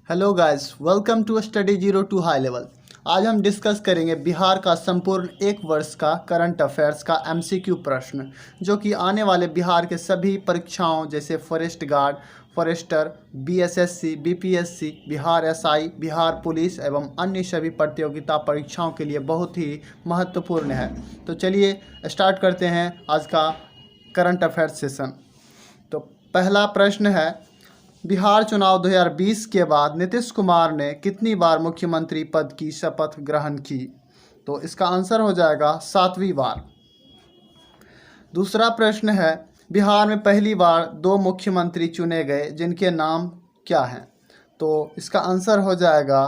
Hello guys, welcome to study zero to high level. आज हम discuss करेंगे बिहार का संपूर्ण एक वर्ष का करंट अफेयर्स का एमसीक्यू प्रश्न, जो कि आने वाले बिहार के सभी परीक्षाओं जैसे forest guard, forester, BSSC, BPSC, Bihar SI, Bihar police एवं अन्य सभी प्रतियोगिता परीक्षाओं के लिए बहुत ही महत्वपूर्ण है। तो चलिए स्टार्ट करते हैं आज का करंट अफेयर्स सेशन। तो पहला प्रश्न है, बिहार चुनाव 2020 के बाद नीतीश कुमार ने कितनी बार मुख्यमंत्री पद की शपथ ग्रहण की? तो इसका आंसर हो जाएगा 7वीं बार। दूसरा प्रश्न है, बिहार में पहली बार 2 मुख्यमंत्री चुने गए, जिनके नाम क्या हैं? तो इसका आंसर हो जाएगा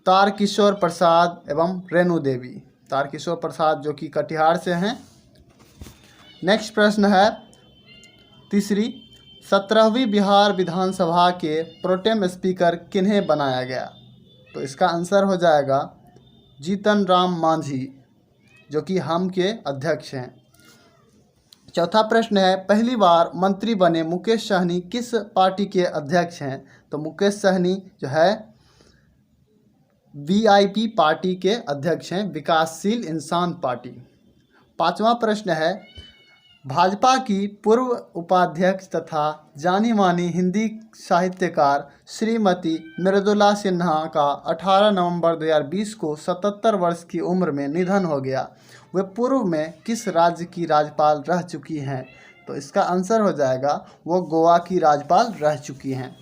तारकिशोर प्रसाद एवं रेणु देवी। तारकिशोर प्रसाद जो कि कटिहार से हैं। नेक्स्ट प्रश्न है तीसरी, 17वीं बिहार विधानसभा के प्रोटेम स्पीकर किन्हें बनाया गया? तो इसका आंसर हो जाएगा जीतन राम मांझी, जो कि हम के अध्यक्ष हैं। चौथा प्रश्न है, पहली बार मंत्री बने मुकेश सहनी किस पार्टी के अध्यक्ष हैं? तो मुकेश सहनी जो है वीआईपी पार्टी के अध्यक्ष हैं, विकासशील इंसान पार्टी। पांचवा प्रश्न है, भाजपा की पूर्व उपाध्यक्ष तथा जानी मानी हिंदी साहित्यकार श्रीमती मृदुला सिन्हा का 18 नवंबर 2020 को 77 वर्ष की उम्र में निधन हो गया। वे पूर्व में किस राज्य की राज्यपाल रह चुकी हैं? तो इसका आंसर हो जाएगा वो गोवा की राज्यपाल रह चुकी हैं।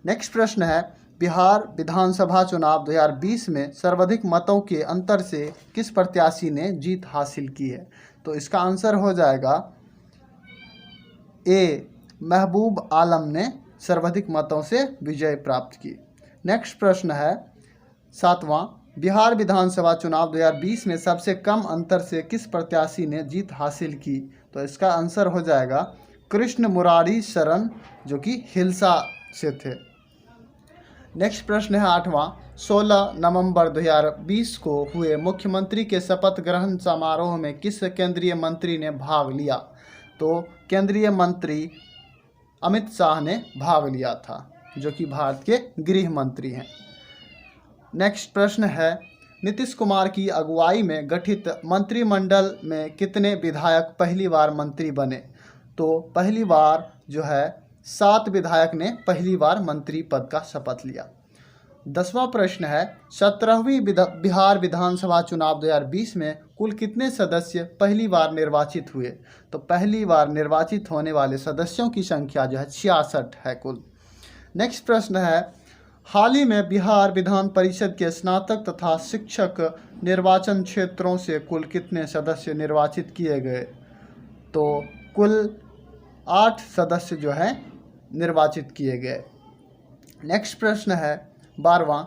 नेक्स्ट प्रश्न है, बिहार विधानसभा चुनाव 2020 में सर्वाधिक मतों के अंतर से किस प्रत्याशी ने जीत हासिल की है? तो इसका आंसर हो जाएगा ए, महबूब आलम ने सर्वाधिक मतों से विजय प्राप्त की। नेक्स्ट प्रश्न है 7वां, बिहार विधानसभा चुनाव 2020 में सबसे कम अंतर से किस प्रत्याशी ने जीत हासिल की? तो इसका आंसर हो जाएगा कृष्ण मुरारी शरण, जो कि हिल्सा से थे। नेक्स्ट प्रश्न है 8वां, 16 नवंबर 2020 को हुए मुख्यमंत्री के शपथ ग्रहण समारोह में किस केंद्रीय मंत्री ने भाग लिया? तो केंद्रीय मंत्री अमित शाह ने भाग लिया था, जो कि भारत के गृह मंत्री हैं। नेक्स्ट प्रश्न है, नीतीश कुमार की अगुवाई में गठित मंत्रिमंडल में कितने विधायक पहली बार मंत्री बने? तो पहली बार जो है 7 विधायक ने पहली बार मंत्री पद का शपथ लिया। 10वां प्रश्न है, 17वीं बिहार विधानसभा चुनाव 2020 में कुल कितने सदस्य पहली बार निर्वाचित हुए? तो पहली बार निर्वाचित होने वाले सदस्यों की संख्या जो है 66 है कुल। नेक्स्ट प्रश्न है, हाल ही में बिहार विधान परिषद के स्नातक तथा शिक्षक निर्वाचन क्षेत्रों से कुल कितने सदस्य निर्वाचित किए गए? तो कुल 8 सदस्य जो हैं निर्वाचित किए गए। नेक्स्ट प्रश्न है 12वां,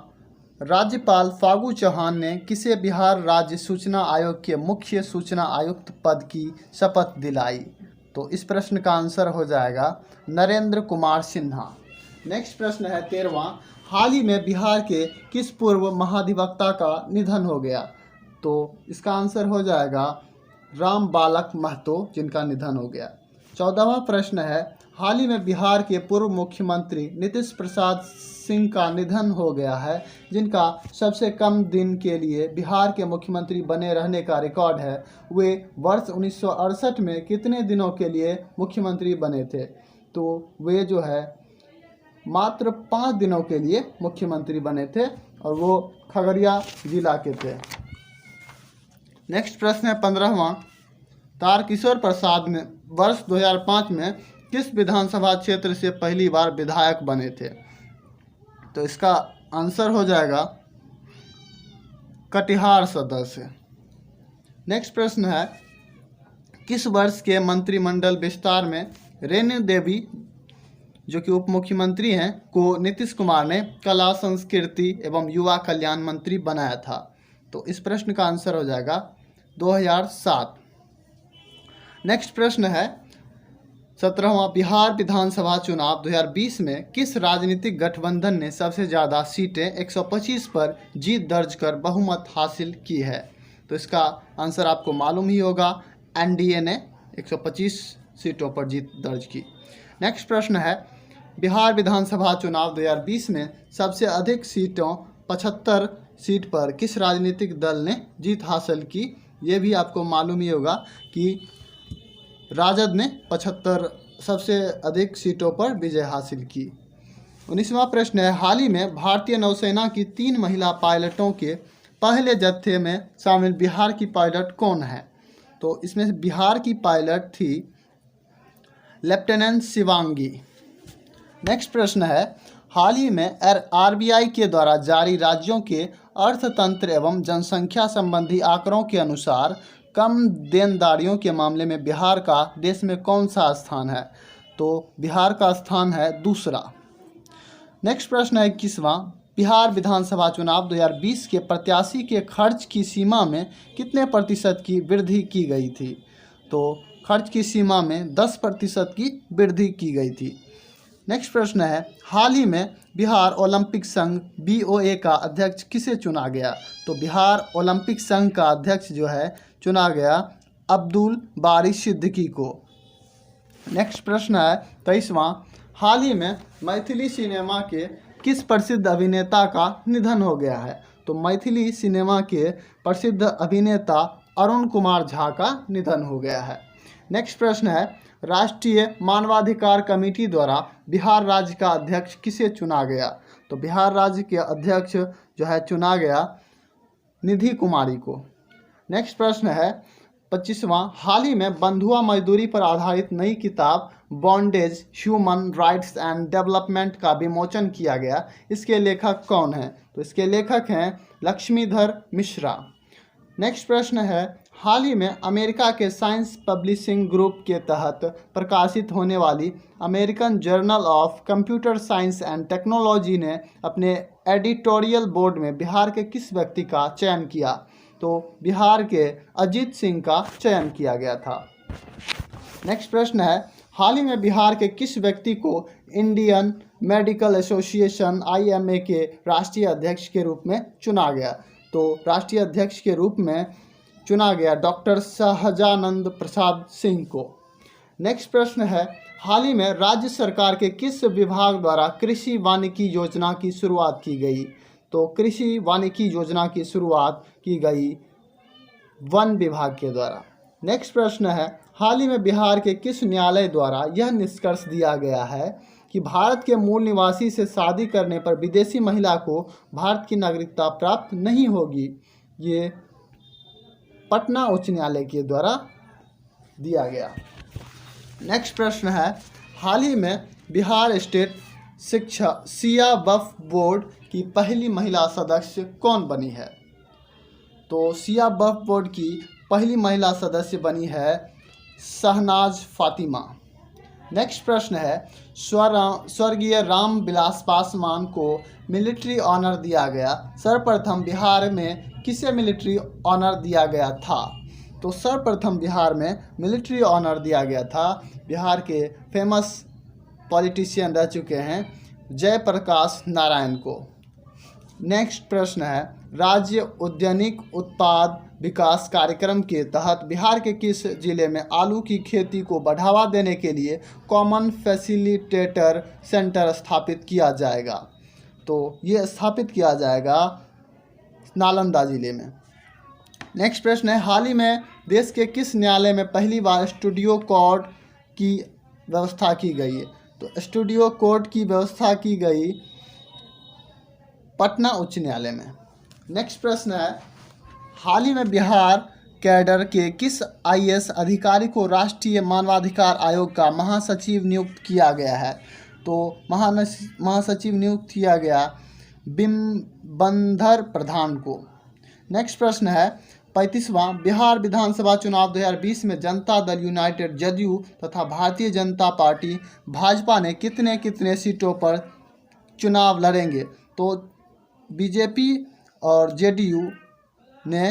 राज्यपाल फागू चौहान ने किसे बिहार राज्य सूचना आयोग के मुख्य सूचना आयुक्त पद की शपथ दिलाई? तो इस प्रश्न का आंसर हो जाएगा नरेंद्र कुमार सिन्हा। नेक्स्ट प्रश्न है 13वां, हाल ही में बिहार के किस पूर्व महाधिवक्ता का निधन हो गया? तो इसका आंसर हो जाएगा राम बालक महतो, जिनका निधन हो गया। 14वां प्रश्न है, हाल ही में बिहार के पूर्व मुख्यमंत्री नीतीश प्रसाद सिंह का निधन हो गया है, जिनका सबसे कम दिन के लिए बिहार के मुख्यमंत्री बने रहने का रिकॉर्ड है। वे वर्ष 1968 में कितने दिनों के लिए मुख्यमंत्री बने थे? तो वे जो है मात्र 5 दिनों के लिए मुख्यमंत्री बने थे, और वो खगड़िया जिला के थे। नेक्स्ट प्रश्न है 15वां, तारकिशोर प्रसाद ने वर्ष 2005 में किस विधानसभा क्षेत्र से पहली बार विधायक बने थे? तो इसका आंसर हो जाएगा कटिहार सदर से। नेक्स्ट प्रश्न है, किस वर्ष के मंत्रिमंडल विस्तार में रेणु देवी, जो कि उप मुख्यमंत्री हैं, को नीतीश कुमार ने कला, संस्कृति एवं युवा कल्याण मंत्री बनाया था? तो इस प्रश्न का आंसर हो जाएगा 2007। नेक्स्ट प्रश्न है 17वां, बिहार विधानसभा चुनाव 2020 में किस राजनीतिक गठबंधन ने सबसे ज़्यादा सीटें 125 पर जीत दर्ज कर बहुमत हासिल की है? तो इसका आंसर आपको मालूम ही होगा, एनडीए ने 125 सीटों पर जीत दर्ज की। नेक्स्ट प्रश्न है, बिहार विधानसभा चुनाव 2020 में सबसे अधिक सीटों 75 सीट पर किस राजनीतिक दल ने जीत हासिल की? ये भी आपको मालूम ही होगा कि राजद ने 75 सबसे अधिक सीटों पर विजय हासिल की। 19वां प्रश्न है, हाल ही में भारतीय नौसेना की 3 महिला पायलटों के पहले जत्थे में शामिल बिहार की पायलट कौन है? तो इसमें बिहार की पायलट थी लेफ्टिनेंट शिवांगी। नेक्स्ट प्रश्न है, हाल ही में आरबीआई के द्वारा जारी राज्यों के अर्थतंत्र एवं जनसंख्या संबंधी आंकड़ों के अनुसार कम देनदारियों के मामले में बिहार का देश में कौन सा स्थान है? तो बिहार का स्थान है दूसरा। नेक्स्ट प्रश्न है 21वां, बिहार विधानसभा चुनाव 2020 के प्रत्याशी के खर्च की सीमा में कितने प्रतिशत की वृद्धि की गई थी? तो खर्च की सीमा में 10% की वृद्धि की गई थी। नेक्स्ट प्रश्न है, हाल ही में बिहार ओलंपिक संघ BOA का अध्यक्ष किसे चुना गया? तो बिहार ओलंपिक संघ का अध्यक्ष जो है चुना गया अब्दुल बारी सिद्दीकी को। नेक्स्ट प्रश्न है 23वां, हाल ही में मैथिली सिनेमा के किस प्रसिद्ध अभिनेता का निधन हो गया है? तो मैथिली सिनेमा के प्रसिद्ध अभिनेता अरुण कुमार झा का निधन हो गया है। नेक्स्ट प्रश्न है, राष्ट्रीय मानवाधिकार कमेटी द्वारा बिहार राज्य का अध्यक्ष किसे चुना गया? तो बिहार राज्य के अध्यक्ष जो है चुना गया निधि कुमारी को। नेक्स्ट प्रश्न है 25वां, हाल ही में बंधुआ मजदूरी पर आधारित नई किताब bondage human rights and development का विमोचन किया गया। इसके लेखक कौन हैं? तो इसके लेखक हैं लक्ष्मीधर मिश्रा। नेक्स्ट प्रश्न है, हाल ही में अमेरिका के साइंस पब्लिशिंग ग्रुप के तहत प्रकाशित होने वाली American journal of computer science and technology ने अपने एडिटोरियल बोर्ड में बिहार के किस व्यक्ति का चयन किया? तो बिहार के अजीत सिंह का चयन किया गया था। नेक्स्ट प्रश्न है, हाल ही में बिहार के किस व्यक्ति को इंडियन मेडिकल एसोसिएशन IMA के राष्ट्रीय अध्यक्ष के रूप में चुना गया? तो राष्ट्रीय अध्यक्ष के रूप में चुना गया डॉक्टर सहजानंद प्रसाद सिंह को। नेक्स्ट प्रश्न है, हाल ही में राज्य सरकार के किस विभाग द्वारा कृषि वानिकी योजना की शुरुआत की गई? तो कृषि वानिकी योजना की शुरुआत की गई वन विभाग के द्वारा। नेक्स्ट प्रश्न है, हाल ही में बिहार के किस न्यायालय द्वारा यह निष्कर्ष दिया गया है कि भारत के मूल निवासी से शादी करने पर विदेशी महिला को भारत की नागरिकता प्राप्त नहीं होगी? ये पटना उच्च न्यायालय के द्वारा दिया गया। नेक्स्ट प्रश्न है, हाल ही में बिहार स्टेट शिक्षा सिया वक्फ बोर्ड की पहली महिला सदस्य कौन बनी है? तो सिया वक्फ बोर्ड की पहली महिला सदस्य बनी है शहनाज फातिमा। नेक्स्ट प्रश्न है, स्वर्गीय राम विलास पासवान को मिलिट्री ऑनर दिया गया। सर्वप्रथम बिहार में किसे मिलिट्री ऑनर दिया गया था? तो सर्वप्रथम बिहार में मिलिट्री ऑनर दिया गया था बिहार के फेमस पॉलिटिशियन रह चुके हैं जयप्रकाश नारायण को। नेक्स्ट प्रश्न है, राज्य उद्यानिक उत्पाद विकास कार्यक्रम के तहत बिहार के किस जिले में आलू की खेती को बढ़ावा देने के लिए कॉमन फैसिलिटेटर सेंटर स्थापित किया जाएगा? तो ये स्थापित किया जाएगा नालंदा जिले में। नेक्स्ट प्रश्न है, हाल ही में देश के किस न्यायालय में पहली बार स्टूडियो कोर्ट की व्यवस्था की गई है? तो स्टूडियो कोर्ट की व्यवस्था की गई पटना उच्च न्यायालय में। नेक्स्ट प्रश्न है, हाल ही में बिहार कैडर के किस IAS अधिकारी को राष्ट्रीय मानवाधिकार आयोग का महासचिव नियुक्त किया गया है? तो महासचिव नियुक्त किया गया बिम्बंधर प्रधान को। नेक्स्ट प्रश्न है 35वां, बिहार विधानसभा चुनाव 2020 में जनता दल यूनाइटेड जदयू तथा भारतीय जनता पार्टी भाजपा ने कितने कितने सीटों पर चुनाव लड़ेंगे? तो बीजेपी और जेडीयू ने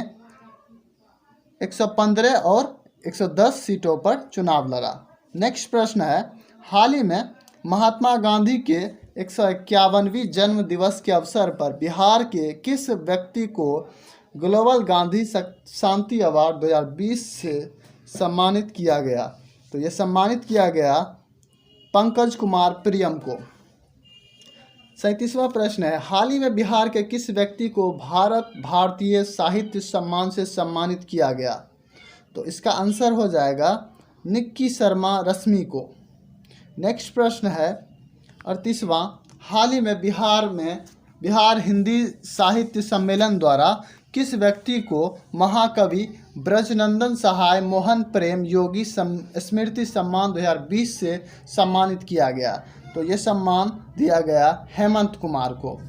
115 और 110 सीटों पर चुनाव लड़ा। नेक्स्ट प्रश्न है, हाल ही में महात्मा गांधी के 151वीं जन्म दिवस के अवसर पर बिहार के किस व्यक्ति को ग्लोबल गांधी शांति अवार्ड 2020 से सम्मानित किया गया? तो ये सम्मानित किया गया पंकज कुमार प्रियम को। 37वां प्रश्न है, हाल ही में बिहार के किस व्यक्ति को भारत भारतीय साहित्य सम्मान से सम्मानित किया गया? तो इसका आंसर हो जाएगा निक्की शर्मा रश्मि को। नेक्स्ट प्रश्न है 38वां, हाल ही में बिहार हिंदी साहित्य सम्मेलन द्वारा किस व्यक्ति को महाकवि ब्रजनंदन सहाय मोहन प्रेम योगी स्मृति सम्मान 2020 से सम्मानित किया गया? तो ये सम्मान दिया गया हेमंत कुमार को।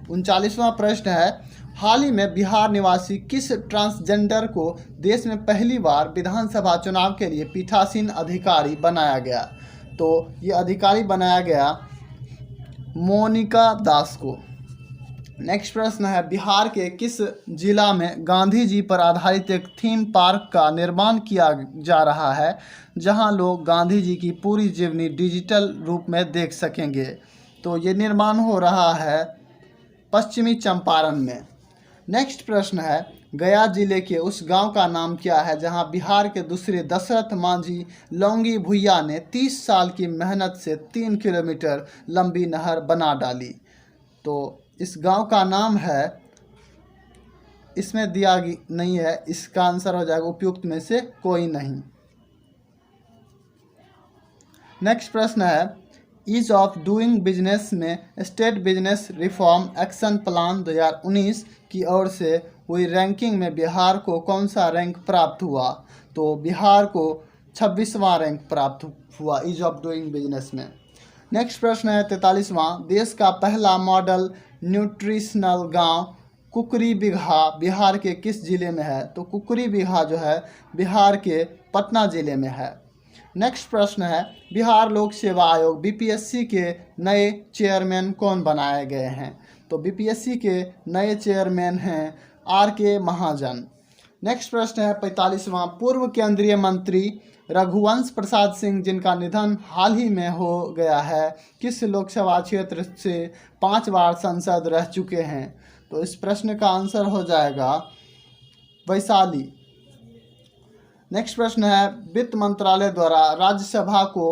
39वां प्रश्न है, हाल ही में बिहार निवासी किस ट्रांसजेंडर को देश में पहली बार विधानसभा चुनाव के लिए पीठासीन अधिकारी बनाया गया? तो ये अधिकारी बनाया गया मोनिका दास को। नेक्स्ट प्रश्न है, बिहार के किस जिला में गांधी जी पर आधारित एक थीम पार्क का निर्माण किया जा रहा है, जहां लोग गांधी जी की पूरी जीवनी डिजिटल रूप में देख सकेंगे? तो ये निर्माण हो रहा है पश्चिमी चंपारण में। नेक्स्ट प्रश्न है, गया जिले के उस गांव का नाम क्या है जहां बिहार के दूसरे दशरथ मांझी लौंगी भुइया ने 30 साल की मेहनत से 3 किलोमीटर लंबी नहर बना डाली? तो इस गांव का नाम है, इसमें दिया नहीं है, इसका आंसर हो जाएगा उपयुक्त में से कोई नहीं। नेक्स्ट प्रश्न है, ईज ऑफ डूइंग बिजनेस में estate business reform action plan 2019 की ओर से हुई रैंकिंग में बिहार को कौन सा रैंक प्राप्त हुआ? तो बिहार को 26वां रैंक प्राप्त हुआ ईज ऑफ डूइंग बिजनेस में। नेक्स्ट प्रश्न है 43वां, देश का पहला मॉडल न्यूट्रिशनल गांव कुकरी बिगहा बिहार के किस जिले में है? तो कुकरी बिगहा जो है बिहार के पटना जिले में है। नेक्स्ट प्रश्न है, बिहार लोक सेवा आयोग बीपीएससी के नए चेयरमैन कौन बनाए गए हैं? तो बीपीएससी के नए चेयरमैन हैं आर.के. महाजन। नेक्स्ट प्रश्न है 45वां, पूर्व केंद्रीय मंत्री रघुवंश प्रसाद सिंह जिनका निधन हाल ही में हो गया है, किस लोकसभा क्षेत्र से 5 बार सांसद रह चुके हैं? तो इस प्रश्न का आंसर हो जाएगा वैशाली। नेक्स्ट प्रश्न है, वित्त मंत्रालय द्वारा राज्यसभा को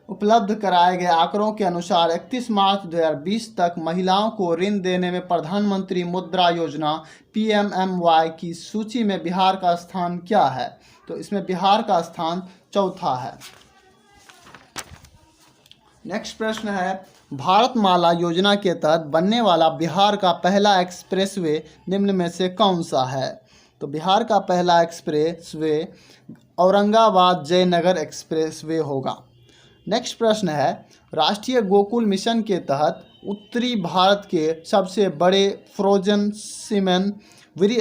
उपलब्ध कराए गए आंकड़ों के अनुसार 31 मार्च 2020 तक महिलाओं को ऋण देने में प्रधानमंत्री मुद्रा योजना PMMY की सूची में बिहार का स्थान क्या है? तो इसमें बिहार का स्थान चौथा है। नेक्स्ट प्रश्न है, भारतमाला योजना के तहत बनने वाला बिहार का पहला एक्सप्रेसवे निम्न में से कौन सा है? तो बिहार का पहला एक्सप्रेसवे औरंगाबाद जयनगर एक्सप्रेसवे होगा। नेक्स्ट प्रश्न है, राष्ट्रीय गोकुल मिशन के तहत उत्तरी भारत के सबसे बड़े फ्रोजन सीमेन वीरी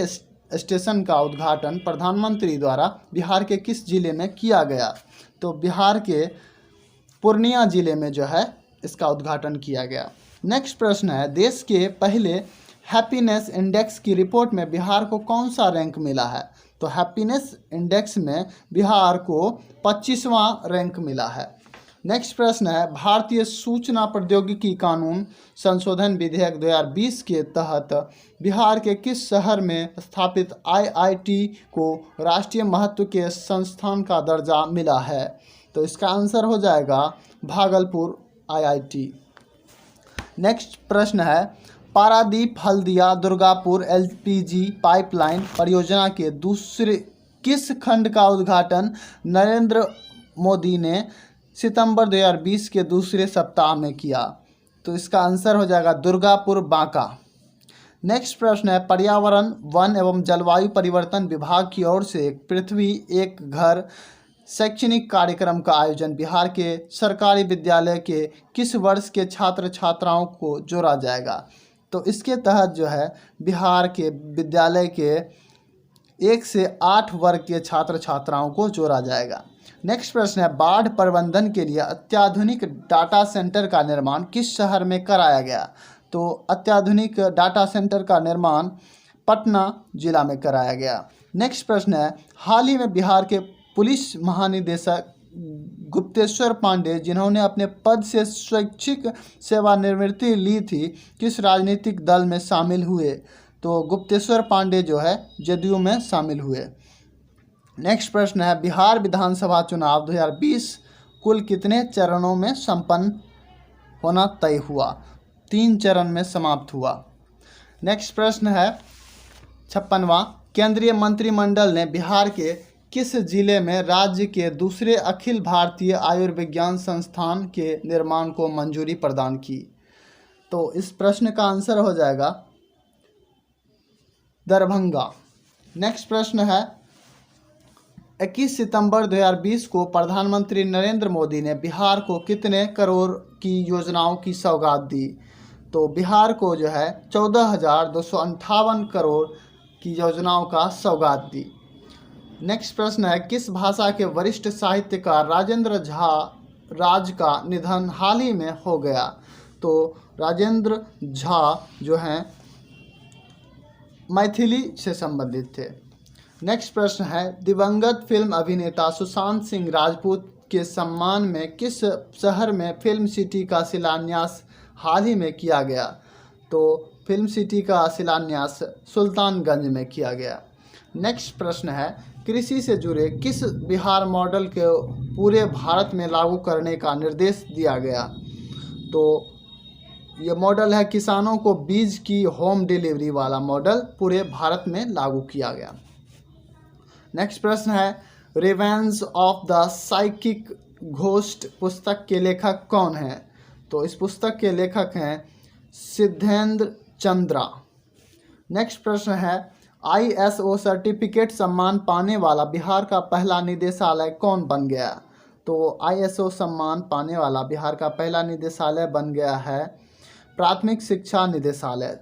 स्टेशन का उद्घाटन प्रधानमंत्री द्वारा बिहार के किस जिले में किया गया? तो बिहार के पूर्णिया जिले में जो है इसका उद्घाटन किया गया। नेक्स्ट प्रश्न है, देश के पहले हैप्पीनेस इंडेक्स की रिपोर्ट में बिहार को कौन सा रैंक मिला है? तो हैप्पीनेस इंडेक्स में बिहार को 25वां रैंक मिला है। नेक्स्ट प्रश्न है, भारतीय सूचना प्रौद्योगिकी कानून संशोधन विधेयक 2020 के तहत बिहार के किस शहर में स्थापित IIT को राष्ट्रीय महत्व के संस्थान का दर्जा मिला है? तो इसका आंसर हो जाएगा भागलपुर IIT। नेक्स्ट प्रश्न है, पारादीप हल्दिया दुर्गापुर LPG पाइपलाइन परियोजना के दूसरे किस खंड का उद्घाटन नरेंद्र मोदी ने सितंबर 2020 के दूसरे सप्ताह में किया? तो इसका आंसर हो जाएगा दुर्गापुर बांका। नेक्स्ट प्रश्न है, पर्यावरण वन एवं जलवायु परिवर्तन विभाग की ओर से पृथ्वी एक घर शैक्षणिक कार्यक्रम का आयोजन बिहार के सरकारी विद्यालय के किस वर्ष के छात्र छात्राओं को जोड़ा जाएगा? तो इसके तहत जो है बिहार के विद्यालय के 1 से 8 वर्ग के छात्र छात्राओं को जोड़ा जाएगा। नेक्स्ट प्रश्न है, बाढ़ प्रबंधन के लिए अत्याधुनिक डाटा सेंटर का निर्माण किस शहर में कराया गया? तो अत्याधुनिक डाटा सेंटर का निर्माण पटना जिला में कराया गया। नेक्स्ट प्रश्न है, हाल ही में बिहार के पुलिस महानिदेशक गुप्तेश्वर पांडे जिन्होंने अपने पद से स्वैच्छिक सेवानिवृत्ति ली थी, किस राजनीतिक दल में शामिल हुए? तो गुप्तेश्वर पांडे जो है जदयू में शामिल हुए। नेक्स्ट प्रश्न है, बिहार विधानसभा चुनाव 2020 कुल कितने चरणों में संपन्न होना तय हुआ? 3 चरण में समाप्त हुआ। नेक्स्ट प्रश्न है 56वां, केंद्रीय मंत्रिमंडल ने बिहार के किस जिले में राज्य के दूसरे अखिल भारतीय आयुर्विज्ञान संस्थान के निर्माण को मंजूरी प्रदान की? तो इस प्रश्न का आंसर हो जाएगा दरभंगा। नेक्स्ट प्रश्न है 21 सितंबर 2020 को प्रधानमंत्री नरेंद्र मोदी ने बिहार को कितने करोड़ की योजनाओं की सौगात दी? तो बिहार को जो है 14,258 करोड़ की योजनाओं का सौगात दी। नेक्स्ट प्रश्न है किस भाषा के वरिष्ठ साहित्यकार राजेंद्र राज का निधन हाल ही में हो गया? तो राजेंद्र झा जो हैं मैथिली से संबंधित थे। नेक्स्ट प्रश्न है दिवंगत फिल्म अभिनेता सुशांत सिंह राजपूत के सम्मान में किस शहर में फिल्म सिटी का शिलान्यास हाल ही में किया गया? तो फिल्म सिटी का शिलान्यास सुल्तानगंज में किया गया। नेक्स्ट प्रश्न है कृषि से जुड़े किस बिहार मॉडल के पूरे भारत में लागू करने का निर्देश दिया गया? तो ये मॉडल है किसानों को बीज की होम डिलीवरी वाला मॉडल पूरे भारत में लागू किया गया। नेक्स्ट प्रश्न है revenge of the psychic ghost पुस्तक के लेखक कौन है? तो इस पुस्तक के लेखक हैं सिद्धेंद्र चंद्रा। नेक्स्ट प्रश्न है ISO सर्टिफिकेट सम्मान पाने वाला बिहार का पहला निदेशालय कौन बन गया? तो ISO सम्मान पाने वाला बिहार का पहला निदेशालय बन गया है प्राथमिक शिक्षा निदेशालय।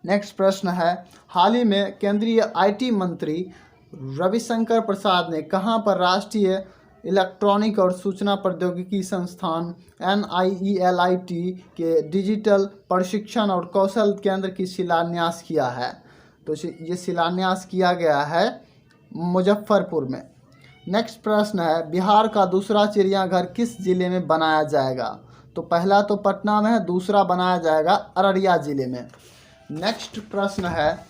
नेक्स्ट प्रश्न है हाल ही में केंद्रीय IT मंत्री रविशंकर प्रसाद ने कहां पर राष्ट्रीय इलेक्ट्रॉनिक और सूचना प्रौद्योगिकी संस्थान NIELIT के डिजिटल प्रशिक्षण और कौशल केंद्र की शिलान्यास किया है? तो ये शिलान्यास किया गया है मुजफ्फरपुर में। नेक्स्ट प्रश्न है बिहार का दूसरा चिड़ियाघर किस जिले में बनाया जाएगा? तो पहला तो पटना में है, दूसरा बनाया जाएगा अररिया जिले में। नेक्स्ट प्रश्न है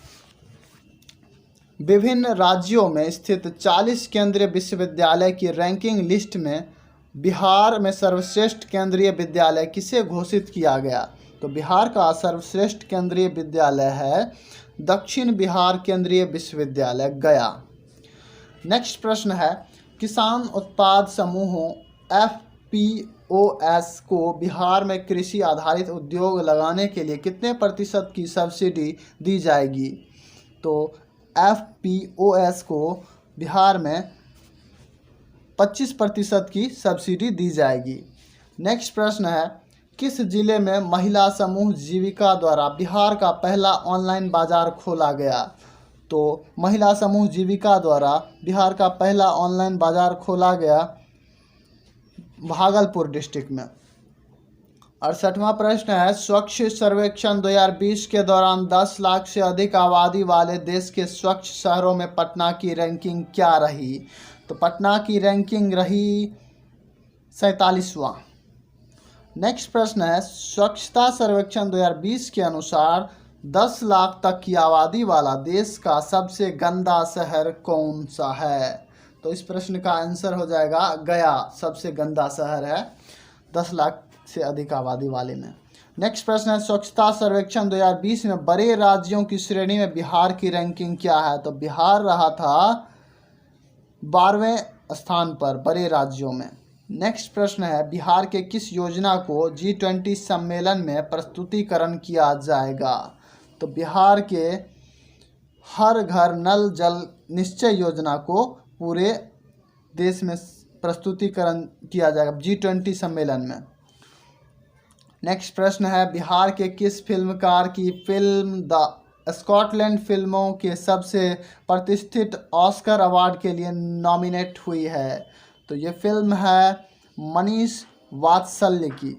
विभिन्न राज्यों में स्थित 40 केंद्रीय विश्वविद्यालय की रैंकिंग लिस्ट में बिहार में सर्वश्रेष्ठ केंद्रीय विद्यालय किसे घोषित किया गया? तो बिहार का सर्वश्रेष्ठ केंद्रीय विद्यालय है दक्षिण बिहार केंद्रीय विश्वविद्यालय गया। नेक्स्ट प्रश्न है किसान उत्पाद समूहों FPOS को बिहार में कृषि आधारित उद्योग लगाने के लिए कितने प्रतिशत की सब्सिडी दी जाएगी? तो FPOS को बिहार में 25% की सब्सिडी दी जाएगी। नेक्स्ट प्रश्न है किस जिले में महिला समूह जीविका द्वारा बिहार का पहला ऑनलाइन बाजार खोला गया? तो महिला समूह जीविका द्वारा बिहार का पहला ऑनलाइन बाजार खोला गया भागलपुर डिस्ट्रिक्ट में। 68वां प्रश्न है स्वच्छ सर्वेक्षण 2020 के दौरान 10 लाख से अधिक आबादी वाले देश के स्वच्छ शहरों में पटना की रैंकिंग क्या रही? तो पटना की रैंकिंग रही 47वां। नेक्स्ट प्रश्न है स्वच्छता सर्वेक्षण 2020 के अनुसार 10 लाख तक की आबादी वाला देश का सबसे गंदा शहर कौन सा है? तो इस प्रश्न का आंसर हो जाएगा गया सबसे गंदा शहर है 10 लाख से अधिक आबादी वाले में। नेक्स्ट प्रश्न है स्वच्छता सर्वेक्षण 2020 में बड़े राज्यों की श्रेणी में बिहार की रैंकिंग क्या है? तो बिहार रहा था 12वें स्थान पर बड़े राज्यों में। नेक्स्ट प्रश्न है बिहार के किस योजना को G20 सम्मेलन में प्रस्तुतिकरण किया जाएगा? तो बिहार के हर घर नल जल निश्चय योजना को पूरे देश में प्रस्तुतिकरण किया जाएगा G20 सम्मेलन में। नेक्स्ट प्रश्न है बिहार के किस फिल्मकार की फिल्म द स्कॉटलैंड फिल्मों के सबसे प्रतिष्ठित ऑस्कर अवार्ड के लिए नॉमिनेट हुई है? तो ये फिल्म है मनीष वात्सल्य की।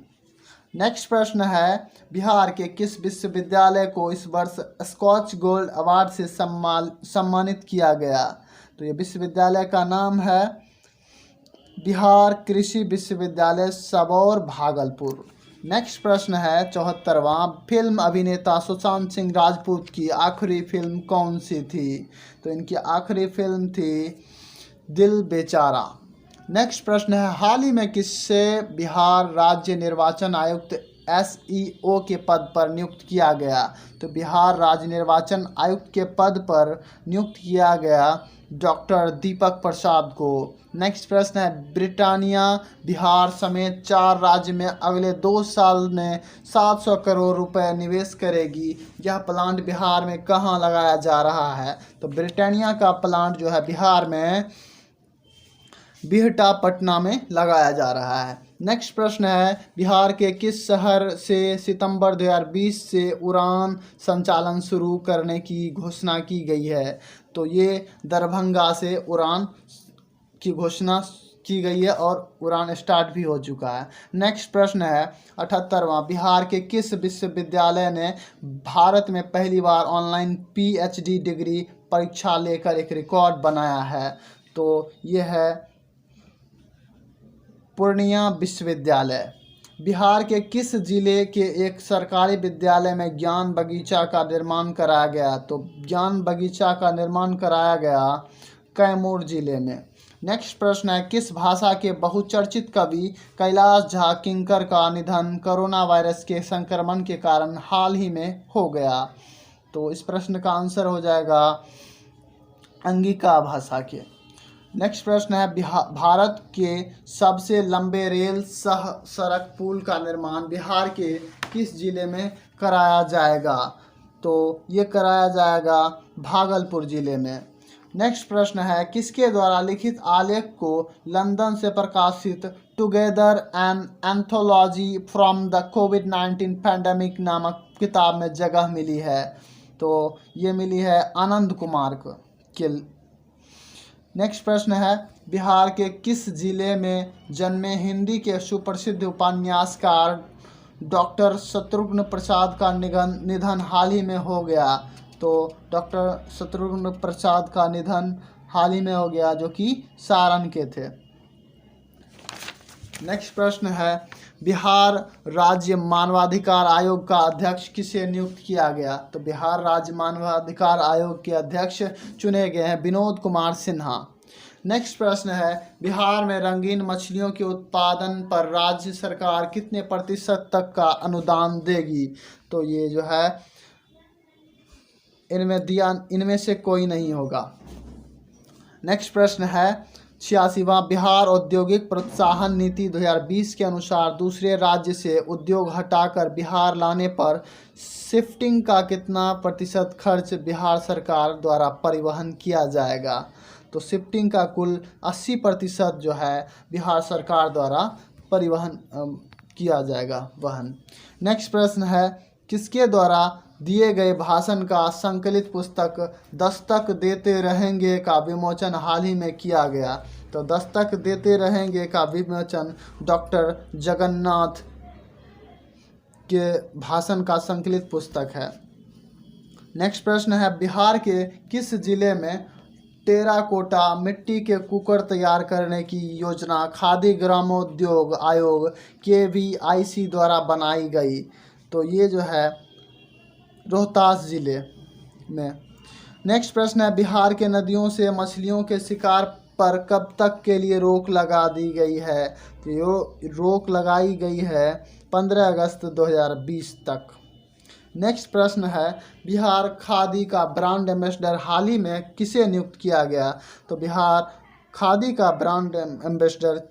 नेक्स्ट प्रश्न है बिहार के किस विश्वविद्यालय को इस वर्ष स्कॉच गोल्ड अवार्ड से सम्मानित किया गया? तो ये विश्वविद्यालय का नाम है बिहार कृषि विश्वविद्यालय सबौर भागलपुर। नेक्स्ट प्रश्न है 74वां फिल्म अभिनेता सुशांत सिंह राजपूत की आखिरी फिल्म कौन सी थी? तो इनकी आखिरी फिल्म थी दिल बेचारा। नेक्स्ट प्रश्न है हाल ही में किससे बिहार राज्य निर्वाचन आयुक्त SEO के पद पर नियुक्त किया गया? तो बिहार राज्य निर्वाचन आयुक्त के पद पर नियुक्त किया गया डॉक्टर दीपक प्रसाद को। नेक्स्ट प्रश्न है, ब्रिटानिया बिहार समेत 4 राज्य में अगले 2 साल में 700 करोड़ रुपए निवेश करेगी। यह प्लांट बिहार में कहाँ लगाया जा रहा है? तो ब्रिटानिया का प्लांट जो है बिहार में बिहटा पटना में लगाया जा रहा है। नेक्स्ट प्रश्न है, बिहार के किस शहर से सितंबर 2020 से उड़ान संचालन शुरू करने की घोषणा की गई है? तो ये दरभंगा से उड़ान की घोषणा की गई है और उड़ान स्टार्ट भी हो चुका है। नेक्स्ट प्रश्न है 78वां, बिहार के किस विश्वविद्यालय ने भारत में पहली बार ऑनलाइन PhD डिग्री परीक्षा लेकर एक रिकॉर्ड बनाया है? तो ये है पूर्णिया विश्वविद्यालय। बिहार के किस जिले के एक सरकारी विद्यालय में ज्ञान बगीचा का निर्माण कराया गया? तो ज्ञान बगीचा का निर्माण कराया गया कैमूर जिले में। नेक्स्ट प्रश्न है, किस भाषा के बहुचर्चित कवि कैलाश झा किंकर का निधन कोरोना वायरस के संक्रमण के कारण हाल ही में हो गया? तो इस प्रश्न का आंसर हो जाएगा अंगिका भाषा के। नेक्स्ट प्रश्न है, भारत के सबसे लंबे रेल सह सड़क पुल का निर्माण बिहार के किस जिले में कराया जाएगा? तो ये कराया जाएगा भागलपुर जिले में। नेक्स्ट प्रश्न है, किसके द्वारा लिखित आलेख को लंदन से प्रकाशित together an anthology from the covid pandemic नामक किताब में जगह मिली है? तो ये मिली है आनंद कुमार के। नेक्स्ट प्रश्न है, बिहार के किस जिले में जन्मे हिंदी के सुप्रसिद्ध उपन्यासकार डॉक्टर शत्रुघ्न प्रसाद का निधन हाल ही में हो गया? तो डॉक्टर शत्रुघ्न प्रसाद का निधन हाल ही में हो गया, जो कि सारण के थे। नेक्स्ट प्रश्न है, बिहार राज्य मानवाधिकार आयोग का अध्यक्ष किसे नियुक्त किया गया? तो बिहार राज्य मानवाधिकार आयोग के अध्यक्ष चुने गए हैं विनोद कुमार सिन्हा। नेक्स्ट प्रश्न है, बिहार में रंगीन मछलियों के उत्पादन पर राज्य सरकार कितने प्रतिशत तक का अनुदान देगी? तो ये जो है इनमें से कोई नहीं होगा। नेक्स्ट प्रश्न है 86वां, बिहार औद्योगिक प्रोत्साहन नीति 2020 के अनुसार दूसरे राज्य से उद्योग हटाकर बिहार लाने पर शिफ्टिंग का कितना प्रतिशत खर्च बिहार सरकार द्वारा परिवहन किया जाएगा? तो शिफ्टिंग का कुल 80% जो है बिहार सरकार द्वारा परिवहन किया जाएगा वहन। नेक्स्ट प्रश्न है, किसके द्वारा दिए गए भाषण का संकलित पुस्तक दस्तक देते रहेंगे का विमोचन हाल ही में किया गया? तो दस्तक देते रहेंगे का विमोचन डॉक्टर जगन्नाथ के भाषण का संकलित पुस्तक है। नेक्स्ट प्रश्न है, बिहार के किस जिले में टेराकोटा मिट्टी के कुकर तैयार करने की योजना खादी ग्रामोद्योग आयोग KVIC द्वारा बनाई गई? तो ये जो है रोहतास जिले में। नेक्स्ट प्रश्न है, बिहार के नदियों से मछलियों के शिकार पर कब तक के लिए रोक लगा दी गई है? तो ये रोक लगाई गई है 15 अगस्त 2020 तक। नेक्स्ट प्रश्न है, बिहार खादी का ब्रांड एम्बेसडर हाल ही में किसे नियुक्त किया गया? तो बिहार खादी का ब्रांड एम्बेसडर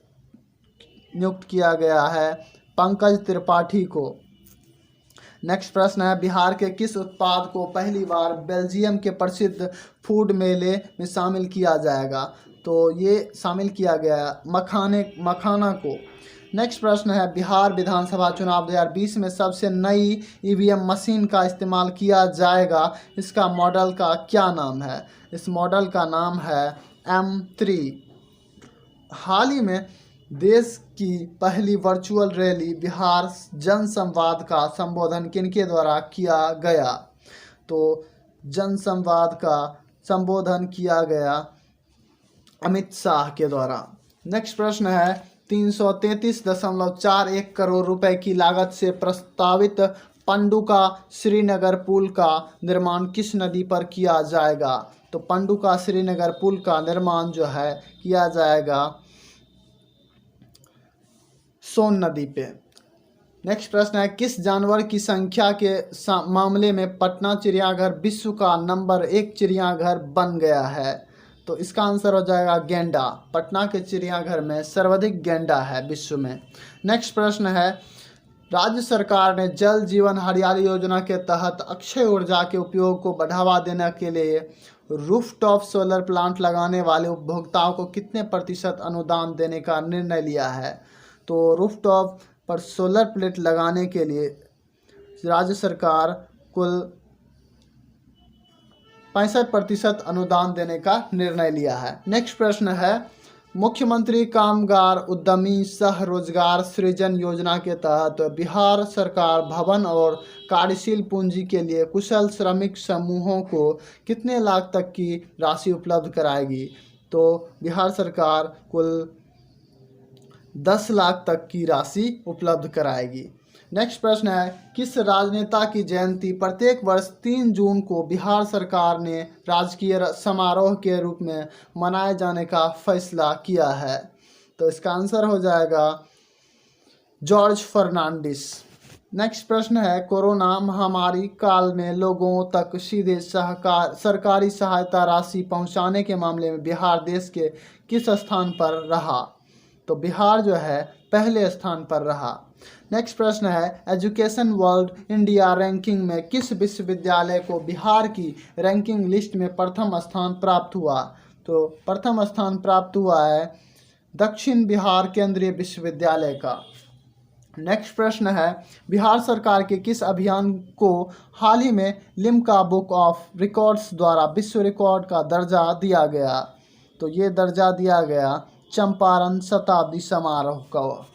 नियुक्त किया गया है पंकज त्रिपाठी को। नेक्स्ट प्रश्न है, बिहार के किस उत्पाद को पहली बार बेल्जियम के प्रसिद्ध फूड मेले में शामिल किया जाएगा? तो ये शामिल किया गया मखाना को। नेक्स्ट प्रश्न है, बिहार विधानसभा चुनाव 2020 में सबसे नई EVM मशीन का इस्तेमाल किया जाएगा, इसका मॉडल का क्या नाम है? इस मॉडल का नाम है M3। हाल ही में देश की पहली वर्चुअल रैली बिहार जनसंवाद का संबोधन किनके द्वारा किया गया? तो जनसंवाद का संबोधन किया गया अमित शाह के द्वारा। नेक्स्ट प्रश्न है, 333.41 करोड़ रुपए की लागत से प्रस्तावित पंडुका श्रीनगर पुल का निर्माण किस नदी पर किया जाएगा? तो पंडुका श्रीनगर पुल का निर्माण जो है किया जाएगा सोन नदी पे। नेक्स्ट प्रश्न है, किस जानवर की संख्या के मामले में पटना चिड़ियाघर विश्व का नंबर 1 चिड़ियाघर बन गया है? तो इसका आंसर हो जाएगा गेंडा। पटना के चिड़ियाघर में सर्वाधिक गेंडा है विश्व में। नेक्स्ट प्रश्न है, राज्य सरकार ने जल जीवन हरियाली योजना के तहत अक्षय ऊर्जा के उपयोग को बढ़ावा देने के लिए रूफटॉप सोलर प्लांट लगाने वाले उपभोक्ताओं को कितने प्रतिशत अनुदान देने का निर्णय लिया है? तो रूफटॉप पर सोलर प्लेट लगाने के लिए राज्य सरकार कुल 65% अनुदान देने का निर्णय लिया है। नेक्स्ट प्रश्न है, मुख्यमंत्री कामगार उद्यमी सह रोजगार सृजन योजना के तहत बिहार सरकार भवन और कार्यशील पूंजी के लिए कुशल श्रमिक समूहों को कितने लाख तक की राशि उपलब्ध कराएगी? तो बिहार सरकार कुल 10 लाख तक की राशि उपलब्ध कराएगी। नेक्स्ट प्रश्न है, किस राजनेता की जयंती प्रत्येक वर्ष 3 जून को बिहार सरकार ने राजकीय समारोह के रूप में मनाए जाने का फैसला किया है? तो इसका आंसर हो जाएगा जॉर्ज फर्नांडिस। नेक्स्ट प्रश्न है, कोरोना महामारी काल में लोगों तक सीधे सरकारी सहायता राशि पहुंचाने के मामले में बिहार देश के किस स्थान पर रहा? तो बिहार जो है पहले स्थान पर रहा। नेक्स्ट प्रश्न है, एजुकेशन वर्ल्ड इंडिया रैंकिंग में किस विश्वविद्यालय को बिहार की रैंकिंग लिस्ट में प्रथम स्थान प्राप्त हुआ? तो प्रथम स्थान प्राप्त हुआ है दक्षिण बिहार केंद्रीय विश्वविद्यालय का। नेक्स्ट प्रश्न है, बिहार सरकार के किस अभियान को हाल ही में लिम्का बुक ऑफ रिकॉर्ड्स द्वारा विश्व रिकॉर्ड का दर्जा दिया गया? तो ये दर्जा दिया गया चंपारण शताब्दी समारोह को।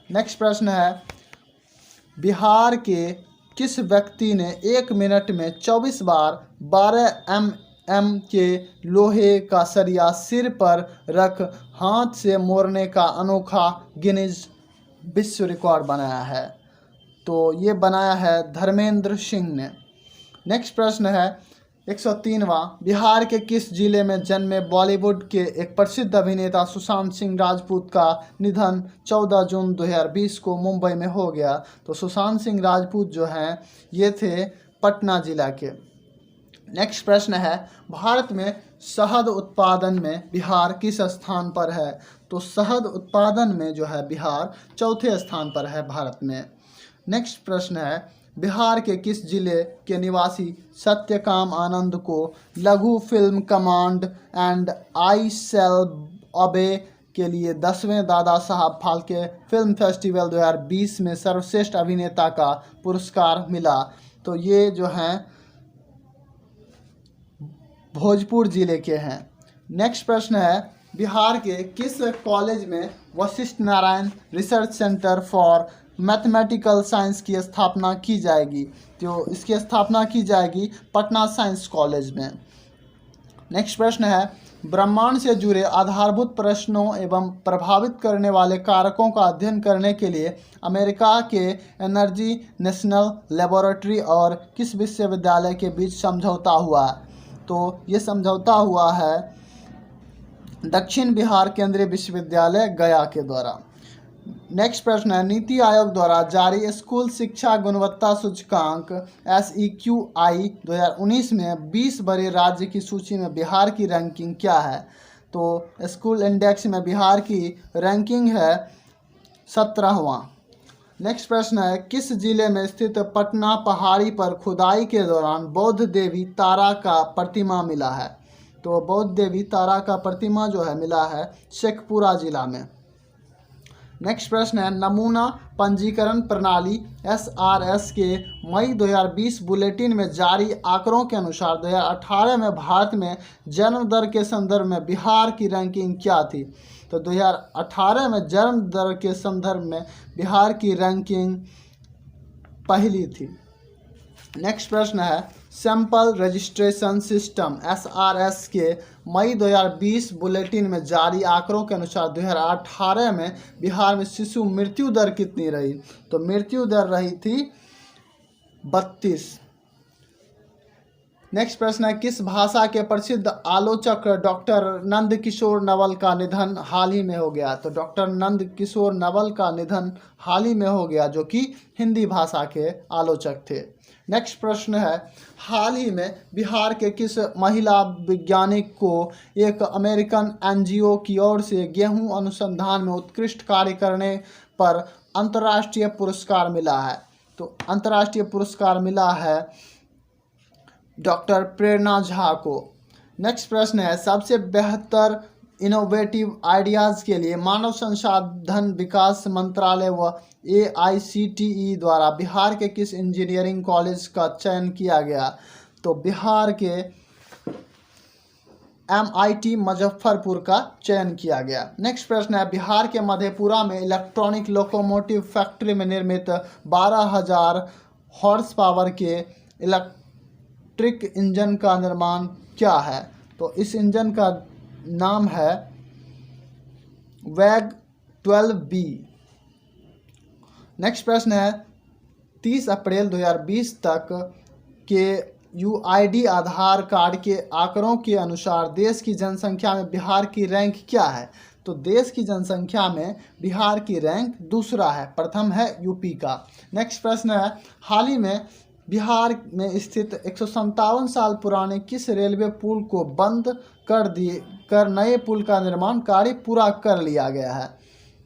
नेक्स्ट प्रश्न है, बिहार के किस व्यक्ति ने 1 मिनट में 24 बार 12 mm के लोहे का सरिया सिर पर रख हाथ से मोड़ने का अनोखा गिनीज विश्व रिकॉर्ड बनाया है? तो ये बनाया है धर्मेंद्र सिंह ने। नेक्स्ट प्रश्न है, 103वां, बिहार के किस जिले में जन्मे बॉलीवुड के एक प्रसिद्ध अभिनेता सुशांत सिंह राजपूत का निधन 14 जून 2020 को मुंबई में हो गया? तो सुशांत सिंह राजपूत जो हैं ये थे पटना जिला के। नेक्स्ट प्रश्न है, भारत में शहद उत्पादन में बिहार किस स्थान पर है? तो शहद उत्पादन में जो है बिहार 4थे स्थान पर है भारत में। नेक्स्ट प्रश्न है, बिहार के किस जिले के निवासी सत्यकाम आनंद को लघु फिल्म कमांड एंड आई शैल ओबे के लिए 10वें दादा साहब फाल्के फिल्म फेस्टिवल 2020 में सर्वश्रेष्ठ अभिनेता का पुरस्कार मिला? तो ये जो हैं भोजपुर जिले के हैं। नेक्स्ट प्रश्न है, बिहार के किस कॉलेज में Vashishtha Narayan research centre for mathematical science की स्थापना की जाएगी? तो इसकी स्थापना की जाएगी पटना साइंस कॉलेज में। नेक्स्ट प्रश्न है, ब्रह्मांड से जुड़े आधारभूत प्रश्नों एवं प्रभावित करने वाले कारकों का अध्ययन करने के लिए अमेरिका के एनर्जी नेशनल लेबोरेटरी और किस विश्वविद्यालय के बीच समझौता हुआ? तो ये समझौता हुआ है दक्षिण बिहार केंद्रीय विश्वविद्यालय गया के द्वारा। नेक्स्ट प्रश्न है, नीति आयोग द्वारा जारी स्कूल शिक्षा गुणवत्ता सूचकांक SEQI 2019 में 20 बड़े राज्य की सूची में बिहार की रैंकिंग क्या है? तो स्कूल इंडेक्स में बिहार की रैंकिंग है 17वां। नेक्स्ट प्रश्न है, किस जिले में स्थित पटना पहाड़ी पर खुदाई के दौरान बौद्ध देवी तारा का प्रतिमा मिला है? तो बौद्ध देवी तारा का प्रतिमा जो है मिला है शेखपुरा जिला में। नेक्स्ट प्रश्न है, नमूना पंजीकरण प्रणाली SRS के मई 2020 बुलेटिन में जारी आंकड़ों के अनुसार 2018 में भारत में जन्म दर के संदर्भ में बिहार की रैंकिंग क्या थी? तो 2018 में जन्म दर के संदर्भ में बिहार की रैंकिंग पहली थी। नेक्स्ट प्रश्न है, सैंपल रजिस्ट्रेशन सिस्टम SRS के मई 2020 बुलेटिन में जारी आंकड़ों के अनुसार 2018 में बिहार में शिशु मृत्यु दर कितनी रही? तो मृत्यु दर रही थी 32। नेक्स्ट प्रश्न है, किस भाषा के प्रसिद्ध आलोचक डॉक्टर नंद किशोर नवल का निधन हाल ही में हो गया? तो डॉक्टर नंद किशोर नवल का निधन हाल ही में हो गया, जो कि हिंदी भाषा के आलोचक थे। नेक्स्ट प्रश्न है, हाल ही में बिहार के किस महिला वैज्ञानिक को एक अमेरिकन एनजीओ की ओर से गेहूं अनुसंधान में उत्कृष्ट कार्य करने पर अंतर्राष्ट्रीय पुरस्कार मिला है? तो अंतर्राष्ट्रीय पुरस्कार मिला है डॉक्टर प्रेरणा झा को। नेक्स्ट प्रश्न है, सबसे बेहतर इनोवेटिव आइडियाज़ के लिए मानव संसाधन विकास मंत्रालय व AICTE द्वारा बिहार के किस इंजीनियरिंग कॉलेज का चयन किया गया? तो बिहार के MIT मुजफ्फरपुर का चयन किया गया। नेक्स्ट प्रश्न है, बिहार के मधेपुरा में इलेक्ट्रॉनिक लोकोमोटिव फैक्ट्री में निर्मित 12,000 हॉर्स पावर के इलेक्ट्रिक इंजन का निर्माण क्या है? तो इस इंजन का नाम है वैग 12B। नेक्स्ट प्रश्न है, 30 अप्रैल 2020 तक के UID आधार कार्ड के आंकड़ों के अनुसार देश की जनसंख्या में बिहार की रैंक क्या है? तो देश की जनसंख्या में बिहार की रैंक दूसरा है, प्रथम है यूपी का। नेक्स्ट प्रश्न है, हाल ही में बिहार में स्थित 157 साल पुराने किस रेलवे पुल को बंद कर नए पुल का निर्माण कार्य पूरा कर लिया गया है?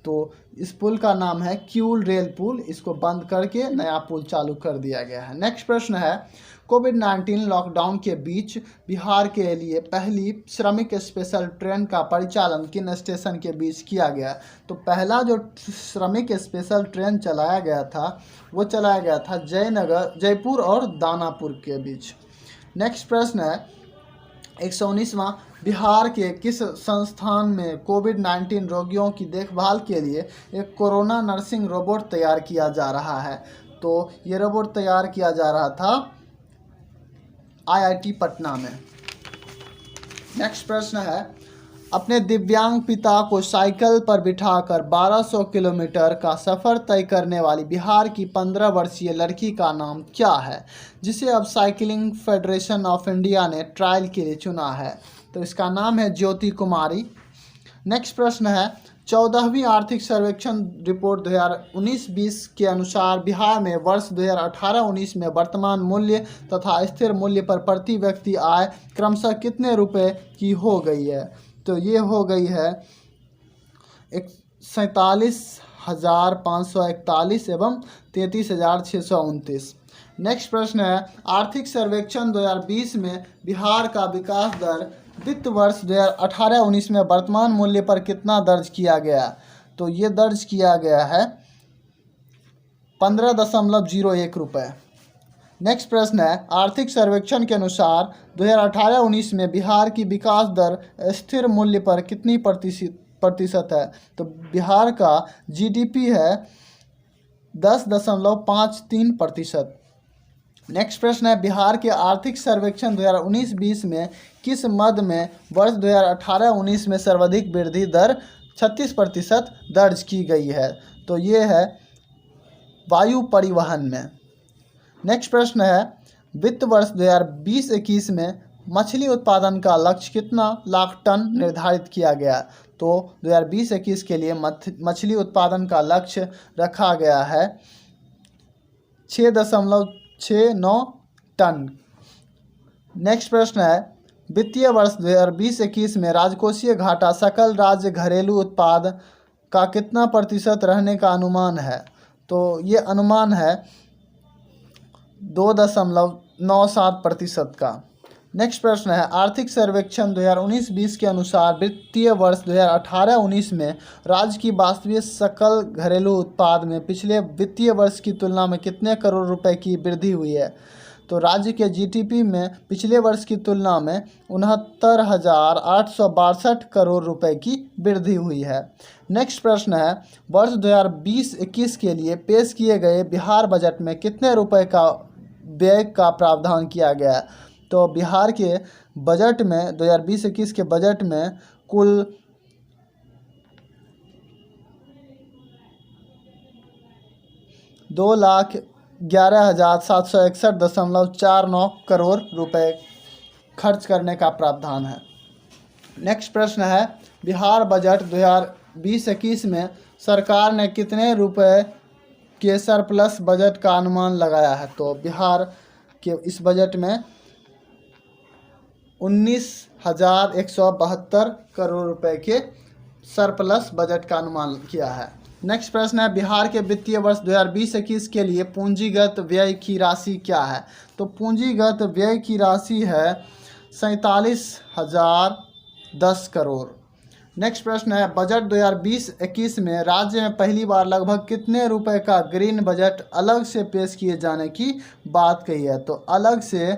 तो इस पुल का नाम है किऊल रेल पुल, इसको बंद करके नया पुल चालू कर दिया गया है। नेक्स्ट प्रश्न है, कोविड-19 लॉकडाउन के बीच बिहार के लिए पहली श्रमिक स्पेशल ट्रेन का परिचालन किन स्टेशन के बीच किया गया? तो पहला जो श्रमिक स्पेशल ट्रेन चलाया गया था वो चलाया गया था जयपुर और दानापुर के बीच। नेक्स्ट प्रश्न है, 119वां, बिहार के किस संस्थान में कोविड-19 रोगियों की देखभाल के लिए एक कोरोना नर्सिंग रोबोट तैयार किया जा रहा है? तो ये रोबोट तैयार किया जा रहा था IIT पटना में। नेक्स्ट प्रश्न है, अपने दिव्यांग पिता को साइकिल पर बिठाकर 1200 किलोमीटर का सफ़र तय करने वाली बिहार की 15 वर्षीय लड़की का नाम क्या है, जिसे अब साइकिलिंग फेडरेशन ऑफ इंडिया ने ट्रायल के लिए चुना है? तो इसका नाम है ज्योति कुमारी। नेक्स्ट प्रश्न है, 14वीं आर्थिक सर्वेक्षण रिपोर्ट 2019-20 के अनुसार बिहार में वर्ष 2018-19 में वर्तमान मूल्य तथा स्थिर मूल्य पर प्रति व्यक्ति आय क्रमशः कितने रुपए की हो गई है? तो ये हो गई है 47,541 एवं 33,629। नेक्स्ट प्रश्न है, आर्थिक सर्वेक्षण 2020 में बिहार का विकास दर वित्त वर्ष 2018-19 में वर्तमान मूल्य पर कितना दर्ज किया गया? तो ये दर्ज किया गया है 15.01 रुपये। नेक्स्ट प्रश्न है, आर्थिक सर्वेक्षण के अनुसार 2018-19 में बिहार की विकास दर स्थिर मूल्य पर कितनी प्रतिशत है? तो बिहार का GDP है 10.53%। नेक्स्ट प्रश्न है, बिहार के आर्थिक सर्वेक्षण 2019-20 में किस मद में वर्ष 2018-19 में सर्वाधिक वृद्धि दर 36% दर्ज की गई है? तो ये है वायु परिवहन में। नेक्स्ट प्रश्न है, वित्त वर्ष 2020-21 में मछली उत्पादन का लक्ष्य कितना लाख टन निर्धारित किया गया? तो 2020-21 के लिए मछली उत्पादन का लक्ष्य रखा गया है 6.69 टन। नेक्स्ट प्रश्न है, वित्तीय वर्ष 2020-21 में राजकोषीय घाटा सकल राज्य घरेलू उत्पाद का कितना प्रतिशत रहने का अनुमान है? तो ये अनुमान है 2.97% का। नेक्स्ट प्रश्न है, आर्थिक सर्वेक्षण 2019-20 के अनुसार वित्तीय वर्ष 2018-19 में राज्य की वास्तविक सकल घरेलू उत्पाद में पिछले वित्तीय वर्ष की तुलना में कितने करोड़ रुपए की वृद्धि हुई है? तो राज्य के GDP में पिछले वर्ष की तुलना में 69,862 करोड़ रुपए की वृद्धि हुई है। नेक्स्ट प्रश्न है, वर्ष 2020-21 के लिए पेश किए गए बिहार बजट में कितने रुपए का व्यय का प्रावधान किया गया? तो बिहार के बजट में 2020-21 के बजट में कुल 2,11,761.49 करोड़ रुपए खर्च करने का प्रावधान है। नेक्स्ट प्रश्न है, बिहार बजट 2020-21 में सरकार ने कितने रुपए के सरप्लस बजट का अनुमान लगाया है? तो बिहार के इस बजट में 19,172 करोड़ रुपए के सरप्लस बजट का अनुमान किया है। नेक्स्ट प्रश्न है, बिहार के वित्तीय वर्ष 2020-21 के लिए पूंजीगत व्यय की राशि क्या है? तो पूंजीगत व्यय की राशि है 47,010 करोड़। नेक्स्ट प्रश्न है, बजट 2020-21 में राज्य में पहली बार लगभग कितने रुपए का ग्रीन बजट अलग से पेश किए जाने की बात कही है? तो अलग से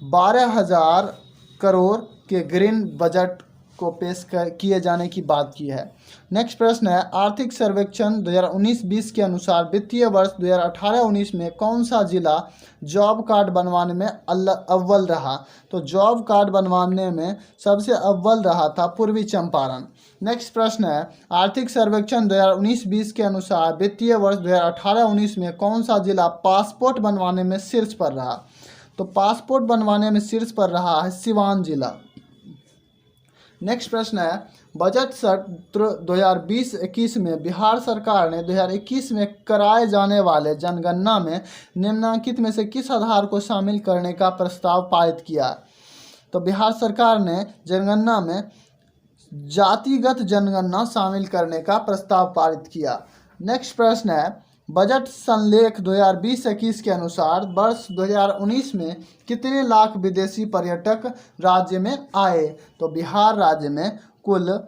12,000 करोड़ के ग्रीन बजट को पेश किए जाने की बात की है। नेक्स्ट प्रश्न है, आर्थिक सर्वेक्षण 2019-20 के अनुसार वित्तीय वर्ष 2018-19 में कौन सा जिला जॉब कार्ड बनवाने में अव्वल रहा? तो जॉब कार्ड बनवाने में सबसे अव्वल रहा था पूर्वी चंपारण। नेक्स्ट प्रश्न है, आर्थिक सर्वेक्षण 2019-20 के अनुसार वित्तीय वर्ष 2018-19 में कौन सा जिला पासपोर्ट बनवाने में शीर्ष पर रहा? तो पासपोर्ट बनवाने में शीर्ष पर रहा है सिवान जिला। नेक्स्ट प्रश्न है, बजट सत्र 2020-21 में बिहार सरकार ने 2021 में कराए जाने वाले जनगणना में निम्नलिखित में से किस आधार को शामिल करने का प्रस्ताव पारित किया? तो बिहार सरकार ने जनगणना में जातिगत जनगणना शामिल करने का प्रस्ताव पारित किया। नेक्स्ट प्रश्न है, बजट संलेख 2020-21 के अनुसार वर्ष 2019 में कितने लाख विदेशी पर्यटक राज्य में आए? तो बिहार राज्य में कुल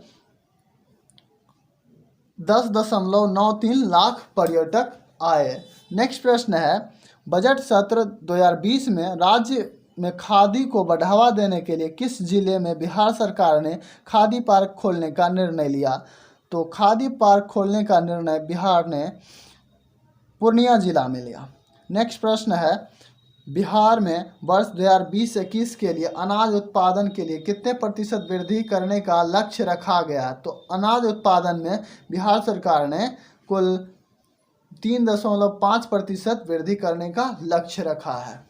10.93 लाख पर्यटक आए। नेक्स्ट प्रश्न है, बजट सत्र 2020 में राज्य में खादी को बढ़ावा देने के लिए किस जिले में बिहार सरकार ने खादी पार्क खोलने का निर्णय लिया? तो खादी पार्क खोलने का निर्णय बिहार ने पूर्णिया जिला में लिया। नेक्स्ट प्रश्न है, बिहार में वर्ष 2020-21 के लिए अनाज उत्पादन के लिए कितने प्रतिशत वृद्धि करने का लक्ष्य रखा गया? तो अनाज उत्पादन में बिहार सरकार ने कुल 3.5% वृद्धि करने का लक्ष्य रखा है।